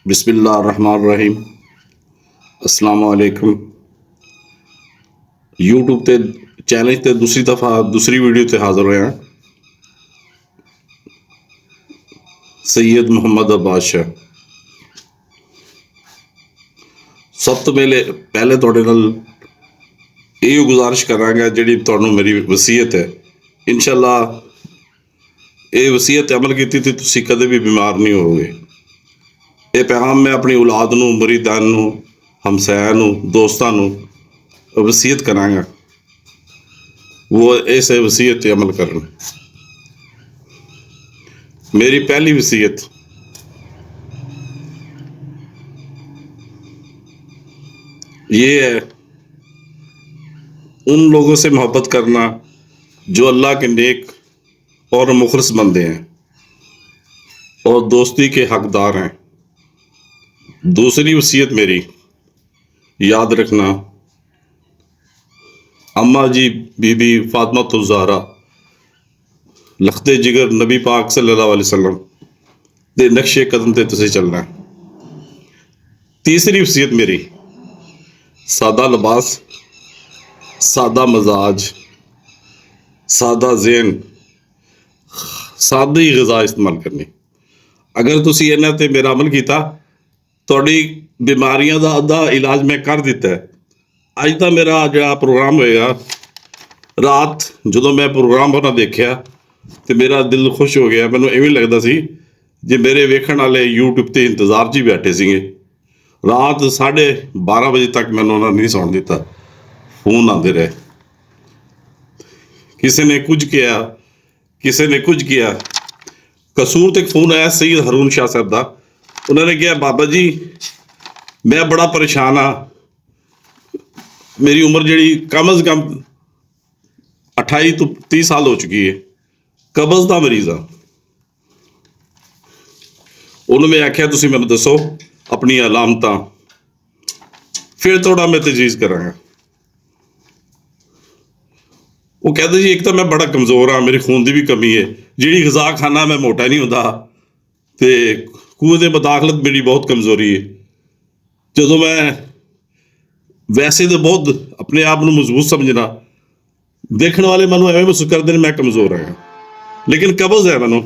बिस्मिल्लाह रहमान रहीम। अस्सलाम वालेकुम। यूट्यूब ते चैनल ते दूसरी दफ़ा दूसरी वीडियो ते हाज़िर होए हैं। सैयद मुहम्मद अब्बास शाह। सब तो पहले तुहाडे नाल ਇਹ ਗੁਜ਼ਾਰਿਸ਼ ਕਰਾਂਗਾ ਜਿਹੜੀ ਤੁਹਾਨੂੰ ਮੇਰੀ ਵਸੀਅਤ ਹੈ, ਇਨਸ਼ਾਅੱਲਾ ਇਹ ਵਸੀਅਤ ਤੇ ਅਮਲ ਕੀਤੀ ਤੇ ਤੁਸੀਂ ਕਦੇ ਵੀ ਬਿਮਾਰ ਨਹੀਂ ਹੋਵੋਗੇ। ਇਹ ਪੈਗਾਮ ਮੈਂ ਆਪਣੀ ਔਲਾਦ ਨੂੰ, ਮੁਰੀਦਾਨ ਨੂੰ, ਹਮਸਾਇਆਂ ਨੂੰ, ਦੋਸਤਾਂ ਨੂੰ ਵਸੀਅਤ ਕਰਾਂਗਾ ਉਹ ਇਸ ਵਸੀਅਤ ਤੇ ਅਮਲ ਕਰਨ। मेरी पहली वसीयत ये है, उन लोगों से मोहब्बत करना जो अल्लाह के नेक और मुखलिस बंदे हैं और दोस्ती के हकदार हैं। दूसरी वसीयत मेरी, याद रखना, अम्मा जी बीबी फातिमा ज़हरा लखते जिगर नबी पाक सल्लल्लाहु अलैहि वसल्लम दे नक्शे कदम ते तुसीं चलना। तीसरी वसीयत मेरी, सादा लिबास, सादा मजाज, सादा ज़हन, सादी ग़िज़ा इस्तेमाल करनी। अगर तुसीं इन्हां ते मेरा अमल कीता, तुहाडी बीमारियां दा अद्धा इलाज मैं कर दिता है। अज दा मेरा जिहड़ा प्रोग्राम होएगा, रात जदों मैं प्रोग्राम होना देखिया ਤੇ ਮੇਰਾ ਦਿਲ ਖੁਸ਼ ਹੋ ਗਿਆ। ਮੈਨੂੰ ਇਵੇਂ ਲੱਗਦਾ ਸੀ ਜੇ ਮੇਰੇ ਵੇਖਣ ਵਾਲੇ YouTube ਤੇ ਇੰਤਜ਼ਾਰ 'ਚ ਹੀ ਬੈਠੇ ਸੀਗੇ। ਰਾਤ 12:30 ਵਜੇ ਤੱਕ ਮੈਨੂੰ ਉਹਨਾਂ ਨੇ ਨਹੀਂ ਸੌਣ ਦਿੱਤਾ, ਫੋਨ ਆਉਂਦੇ ਰਹੇ। ਕਿਸੇ ਨੇ ਕੁਝ ਕਿਹਾ, ਕਿਸੇ ਨੇ ਕੁਝ ਕਿਹਾ। ਕਸੂਰ ਤੇ ਫੋਨ ਆਇਆ ਸੈयद ਹरून शाह ਸਾਹਿਬ ਦਾ। ਉਹਨਾਂ ਨੇ ਕਿਹਾ, ਬਾਬਾ ਜੀ ਮੈਂ ਬੜਾ ਪਰੇਸ਼ਾਨ ਆ, ਮੇਰੀ ਉਮਰ ਜਿਹੜੀ ਕਮ ਅਜ਼ ਕਮ 28 ਤੋਂ 30 ਸਾਲ ਹੋ ਚੁੱਕੀ ਹੈ, ਕਬਜ਼ ਦਾ ਮਰੀਜ਼ ਆ। ਉਹਨੂੰ ਮੈਂ ਆਖਿਆ ਤੁਸੀਂ ਮੈਨੂੰ ਦੱਸੋ ਆਪਣੀਆਂ ਅਲਾਮਤਾਂ, ਫਿਰ ਥੋੜਾ ਮੈਂ ਤਜਵੀਜ਼ ਕਰਾਂਗਾ। ਉਹ ਕਹਿੰਦੇ ਜੀ ਇੱਕ ਤਾਂ ਮੈਂ ਬੜਾ ਕਮਜ਼ੋਰ ਆ, ਮੇਰੇ ਖੂਨ ਦੀ ਵੀ ਕਮੀ ਹੈ, ਜਿਹੜੀ ਗ਼ਜ਼ਾ ਖਾਣਾ ਮੈਂ ਮੋਟਾ ਨਹੀਂ ਹੁੰਦਾ, ਤੇ ਖੂਨ ਦੇ ਮੁਦਾਖਲਤ ਮੇਰੀ ਬਹੁਤ ਕਮਜ਼ੋਰੀ ਹੈ। ਜਦੋਂ ਮੈਂ ਵੈਸੇ ਤਾਂ ਬਹੁਤ ਆਪਣੇ ਆਪ ਨੂੰ ਮਜ਼ਬੂਤ ਸਮਝਣਾ, ਦੇਖਣ ਵਾਲੇ ਮੈਨੂੰ ਐਵੇਂ ਮਹਿਸੂਸ ਕਰਦੇ ਨੇ ਮੈਂ ਕਮਜ਼ੋਰ ਹਾਂ, ਲੇਕਿਨ ਕਬਜ਼ ਹੈ ਮੈਨੂੰ।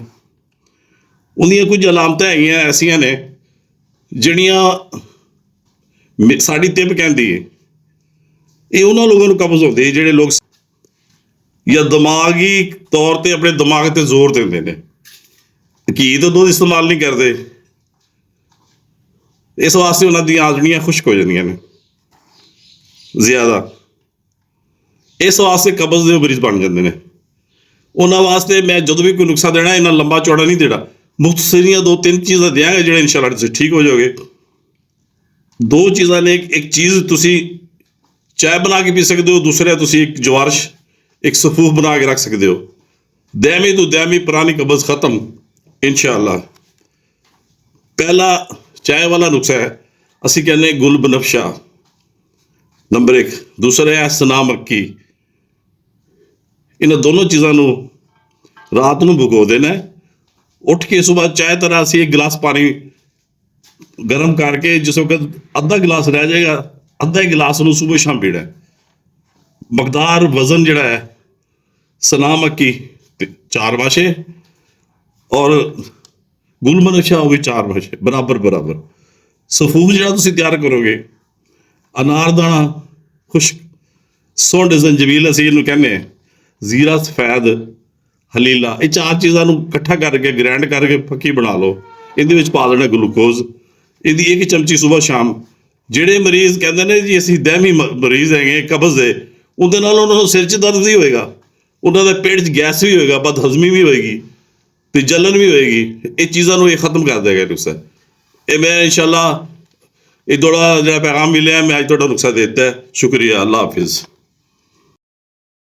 ਉਹਦੀਆਂ ਕੁਝ ਅਲਾਮਤਾਂ ਹੈਗੀਆਂ ਐਸੀਆਂ ਨੇ ਜਿਹੜੀਆਂ ਸਾਡੀ ਤਿਬ ਕਹਿੰਦੀ ਹੈ। ਇਹ ਉਹਨਾਂ ਲੋਕਾਂ ਨੂੰ ਕਬਜ਼ ਹੁੰਦੀ ਜਿਹੜੇ ਲੋਕ ਜਾਂ ਦਿਮਾਗੀ ਤੌਰ ਤੇ ਆਪਣੇ ਦਿਮਾਗ ਤੇ ਜ਼ੋਰ ਦਿੰਦੇ ਨੇ, ਘੀ ਤੇ ਦੁੱਧ ਇਸਤੇਮਾਲ ਨਹੀਂ ਕਰਦੇ, ਇਸ ਵਾਸਤੇ ਉਹਨਾਂ ਦੀਆਂ ਆਂਤੜੀਆਂ ਖੁਸ਼ਕ ਹੋ ਜਾਂਦੀਆਂ ਨੇ ਜ਼ਿਆਦਾ, ਇਸ ਵਾਸਤੇ ਕਬਜ਼ ਦੇ ਮਰੀਜ਼ ਬਣ ਜਾਂਦੇ ਨੇ। ਉਹਨਾਂ ਵਾਸਤੇ ਮੈਂ ਜਦੋਂ ਵੀ ਕੋਈ ਨੁਸਖਾ ਦੇਣਾ, ਇੰਨਾ ਲੰਬਾ ਚੌੜਾ ਨਹੀਂ ਦੇਣਾ, ਮੁਖਤਸਰੀਆਂ 2-3 ਚੀਜ਼ਾਂ ਦਿਆਂਗੇ ਜਿਹੜੇ ਇਨਸ਼ਾਅੱਲਾ ਤੁਸੀਂ ਠੀਕ ਹੋ ਜਾਓਗੇ। 2 ਚੀਜ਼ਾਂ ਨੇ, ਇੱਕ ਚੀਜ਼ ਤੁਸੀਂ ਚਾਹ ਬਣਾ ਕੇ ਪੀ ਸਕਦੇ ਹੋ, ਦੂਸਰਾ ਤੁਸੀਂ ਇੱਕ ਜਵਾਰਸ਼, ਇੱਕ ਸਫੂਫ ਬਣਾ ਕੇ ਰੱਖ ਸਕਦੇ ਹੋ। ਦੈਮੀ ਤੋਂ ਦੈਮੀ ਪੁਰਾਣੀ ਕਬਜ਼ ਖਤਮ ਇਨਸ਼ਾਅੱਲਾ। ਪਹਿਲਾ ਚਾਹ ਵਾਲਾ ਨੁਸਖਾ ਹੈ, ਅਸੀਂ ਕਹਿੰਦੇ ਗੁਲ ਬਨਫਸ਼ਾ, ਨੰਬਰ 1। ਦੂਸਰਾ ਹੈ ਸਨਾ ਮੱਕੀ। ਇਹਨਾਂ ਦੋਨੋਂ ਚੀਜ਼ਾਂ ਨੂੰ ਰਾਤ ਨੂੰ ਭਿਗੋ ਦੇਣਾ, ਉੱਠ ਕੇ ਸੁਬਾਹ ਚਾਹ ਤਰ੍ਹਾਂ ਅਸੀਂ ਇੱਕ ਗਿਲਾਸ ਪਾਣੀ ਗਰਮ ਕਰਕੇ, ਜਿਸ ਵਕਤ ਅੱਧਾ ਗਿਲਾਸ ਰਹਿ ਜਾਏਗਾ, ਅੱਧਾ ਹੀ ਗਿਲਾਸ ਨੂੰ ਸੁਬਾਹ ਸ਼ਾਮ ਪੀਣਾ। ਮਕਦਾਰ ਵਜ਼ਨ ਜਿਹੜਾ ਹੈ, ਸਨਾ ਮੱਕੀ 4 ਵਾਸ਼ੇ ਔਰ ਗੁਲ ਬਨਫਸ਼ਾ ਉਹ ਵੀ 4 ਵਾਸ਼ੇ ਬਰਾਬਰ। ਸਫੂਫ ਜਿਹੜਾ ਤੁਸੀਂ ਤਿਆਰ ਕਰੋਗੇ, ਅਨਾਰਦਾਣਾ, ਖੁਸ਼ਕ, ਸੁੰਡ, ਜ਼ੰਜਬੀਲ ਅਸੀਂ ਇਹਨੂੰ ਕਹਿੰਦੇ ਹਾਂ, ਜ਼ੀਰਾ, ਸਫੈਦ, ਹਲੀਲਾ, ਇਹ 4 ਚੀਜ਼ਾਂ ਨੂੰ ਇਕੱਠਾ ਕਰਕੇ ਗ੍ਰੈਂਡ ਕਰਕੇ ਫੱਕੀ ਬਣਾ ਲਓ। ਇਹਦੇ ਵਿੱਚ ਪਾ ਦੇਣਾ ਗਲੂਕੋਜ਼, ਇਹਦੀ 1 ਚਮਚੀ ਸੁਬਾਹ ਸ਼ਾਮ। ਜਿਹੜੇ ਮਰੀਜ਼ ਕਹਿੰਦੇ ਨੇ ਜੀ ਅਸੀਂ ਦਹਿਮੀ ਮਰੀਜ਼ ਹੈਗੇ ਕਬਜ਼ ਦੇ, ਉਹਦੇ ਨਾਲ ਉਹਨਾਂ ਨੂੰ ਸਿਰ 'ਚ ਦਰਦ ਵੀ ਹੋਏਗਾ, ਉਹਨਾਂ ਦੇ ਪੇਟ 'ਚ ਗੈਸ ਵੀ ਹੋਏਗਾ, ਬਦਹਜ਼ਮੀ ਵੀ ਹੋਏਗੀ ਤੇ ਜਲਨ ਵੀ ਹੋਏਗੀ। ਇਹ ਚੀਜ਼ਾਂ ਨੂੰ ਇਹ ਖਤਮ ਕਰ ਦੇਗਾ ਨੁਸਖਾ। ਇਹ ਮੈਂ ਇਨਸ਼ਾਅੱਲਾ ਇਹ ਜਿਹੜਾ ਪੈਗਾਮ ਮਿਲਿਆ, ਮੈਂ ਅੱਜ ਤੁਹਾਡਾ ਨੁਸਖਾ ਦੇ ਦਿੱਤਾ ਹੈ। ਸ਼ੁਕਰੀਆ, ਅੱਲਾ ਹਾਫਿਜ਼।